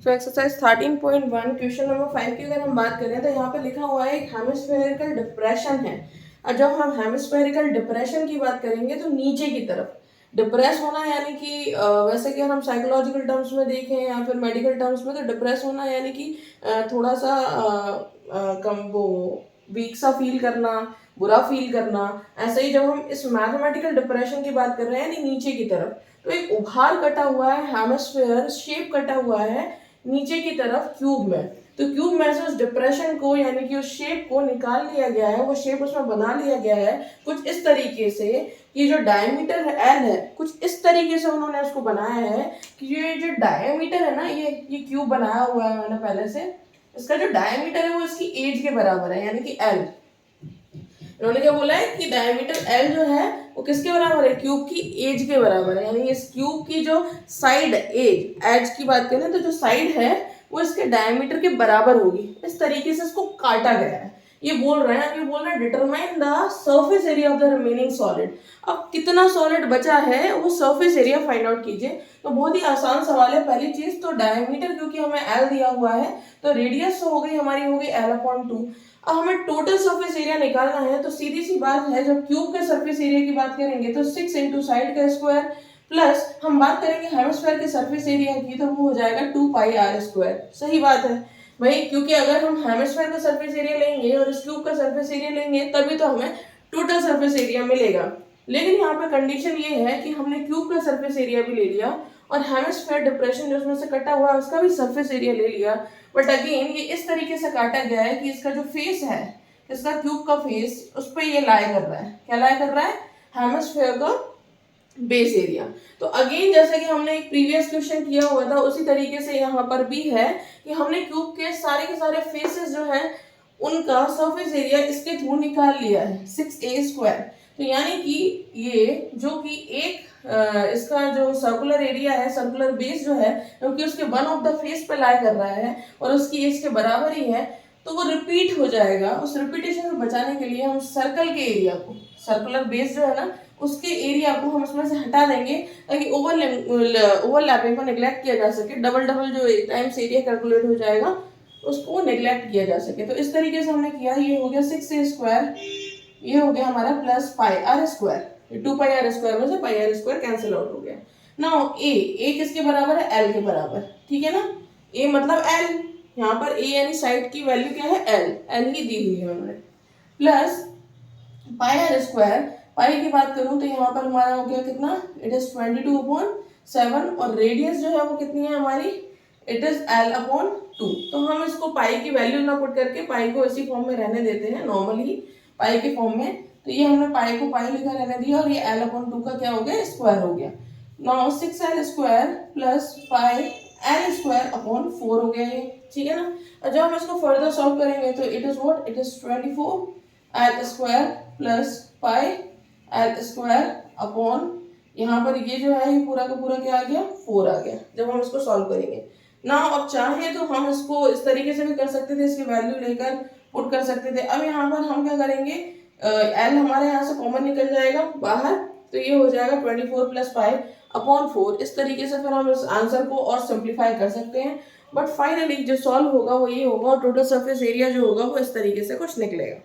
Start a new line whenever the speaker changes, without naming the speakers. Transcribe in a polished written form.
तो exercise 13.1 question number 5 की अगर हम बात करें तो यहाँ पे लिखा हुआ है एक हेमिस्फेरिकल डिप्रेशन है। और जब हम हेमिस्फेरिकल डिप्रेशन की बात करेंगे तो नीचे की तरफ डिप्रेस होना यानी कि वैसे कि हम साइकोलॉजिकल टर्म्स में देखें या फिर मेडिकल टर्म्स में तो डिप्रेस होना यानी कि थोड़ा सा कम वो वीक सा फील करना, बुरा फील करना। ऐसे ही जब हम इस मैथमेटिकल डिप्रेशन की बात कर रहे हैं यानी नीचे की तरफ, तो एक उभार कटा हुआ है, हेमिस्फीयर शेप कटा हुआ है नीचे की तरफ क्यूब में। तो क्यूब में से उस डिप्रेशन को यानी कि उस शेप को निकाल लिया गया है, वो शेप उसमें बना लिया गया है कुछ इस तरीके से कि जो डायमीटर एल है कुछ इस तरीके से उन्होंने उसको बनाया है कि ये जो डायमीटर है ना, ये क्यूब बनाया हुआ है मैंने पहले से, इसका जो डायमीटर है वो इसकी एज के बराबर है यानी कि एल। इन्होंने क्या बोला है कि डायमीटर एल जो है वो किसके बराबर है, क्यूब की एज के बराबर है। यानी इस क्यूब की जो साइड एज की बात करें तो जो साइड है वो इसके डायमीटर के बराबर होगी। इस तरीके से इसको काटा गया है। ये बोल रहे हैं determine the surface area of the remaining solid. अब कितना सॉलिड बचा है वो सरफेस एरिया फाइंड आउट कीजिए। तो बहुत ही आसान सवाल है। पहली चीज तो डायमीटर क्योंकि हमें एल दिया हुआ है तो रेडियस हो गई हमारी, होगी L/2। अब हमें टोटल सरफेस एरिया निकालना है तो सीधी सी बात है, जब क्यूब के सरफेस एरिया की बात करेंगे तो 6 इंटू साइड का स्क्वायर प्लस हम बात करेंगे हेमिस्फीयर के सरफेस एरिया की तो वो हो जाएगा 2πr²। सही बात है भाई, क्योंकि अगर हम हेमिस्फीयर का सरफेस एरिया लेंगे और इस क्यूब का सरफेस एरिया लेंगे तभी तो हमें टोटल सरफेस एरिया मिलेगा। लेकिन यहाँ पे कंडीशन ये है कि हमने क्यूब का सरफेस एरिया भी ले लिया और हेमिस्फीयर डिप्रेशन जो उसमें से कटा हुआ है उसका भी सरफेस एरिया ले लिया। बट अगेन ये इस तरीके से काटा गया है कि इसका जो फेस है, इसका क्यूब का फेस, उस पर ये लाई कर रहा है। क्या लाई कर रहा है, हेमिस्फीयर का बेस एरिया। तो अगेन जैसे कि हमने एक प्रीवियस क्वेश्चन किया हुआ था उसी तरीके से यहाँ पर भी है कि हमने क्यूब के सारे फेसेस जो है उनका सरफेस एरिया इसके थ्रू निकाल लिया है 6a²। तो यानी कि ये जो कि एक इसका जो सर्कुलर एरिया है, सर्कुलर बेस जो है, क्योंकि उसके वन ऑफ द फेस पे लाई कर रहा है और उसकी एज के बराबर ही है तो वो रिपीट हो जाएगा। उस रिपीटेशन से बचाने के लिए हम सर्कल के एरिया को, सर्कुलर बेस जो है ना उसके एरिया को हम उसमें से हटा देंगे ताकि ओवरलैपिंग को नेग्लेक्ट किया जा सके। डबल जो टाइम्स एरिया कैलकुलेट हो जाएगा उसको नेग्लेक्ट किया जा सके। तो इस तरीके से हमने किया। ये हो गया 6a², ये हो गया हमारा प्लस πr²। 2πr² में से πr² कैंसिल आउट हो गया। नाउ ए किसके बराबर है, एल के बराबर। ठीक है ना, ए मतलब एल, यहाँ पर ए यानी साइड की वैल्यू क्या है, एल ही दी हुई है उन्होंने, प्लस πr²। पाई की बात करूं तो यहाँ पर हमारा हो गया कितना, इट इज 22/7 और रेडियस जो है वो कितनी है हमारी, इट इज L/2। तो हम इसको पाई की वैल्यू ना पुट करके पाई को इसी फॉर्म में रहने देते हैं नॉर्मली पाई के फॉर्म में। तो ये हमने पाई को पाई लिखा रहने दिया और ये L/2 का क्या हो गया, स्क्वायर हो गया। नाउ 6L² प्लस πL²/4 हो गया ये। ठीक है ना। और जब हम इसको फर्दर सॉल्व करेंगे तो it is what, it is 24L² plus πL²/, यहाँ पर ये जो है ये पूरा का पूरा क्या आ गया, 4 आ गया जब हम इसको सॉल्व करेंगे ना। अब चाहे तो हम इसको इस तरीके से भी कर सकते थे, इसकी वैल्यू लेकर पुट कर सकते थे। अब यहाँ पर हम क्या करेंगे, एल हमारे यहाँ से कॉमन निकल जाएगा बाहर तो ये हो जाएगा 24 + π/4। इस तरीके से फिर हम इस आंसर को और सिंप्लीफाई कर सकते हैं। बट फाइनली जो सॉल्व होगा वो ये होगा और टोटल सरफेस एरिया जो होगा वो इस तरीके से कुछ निकलेगा।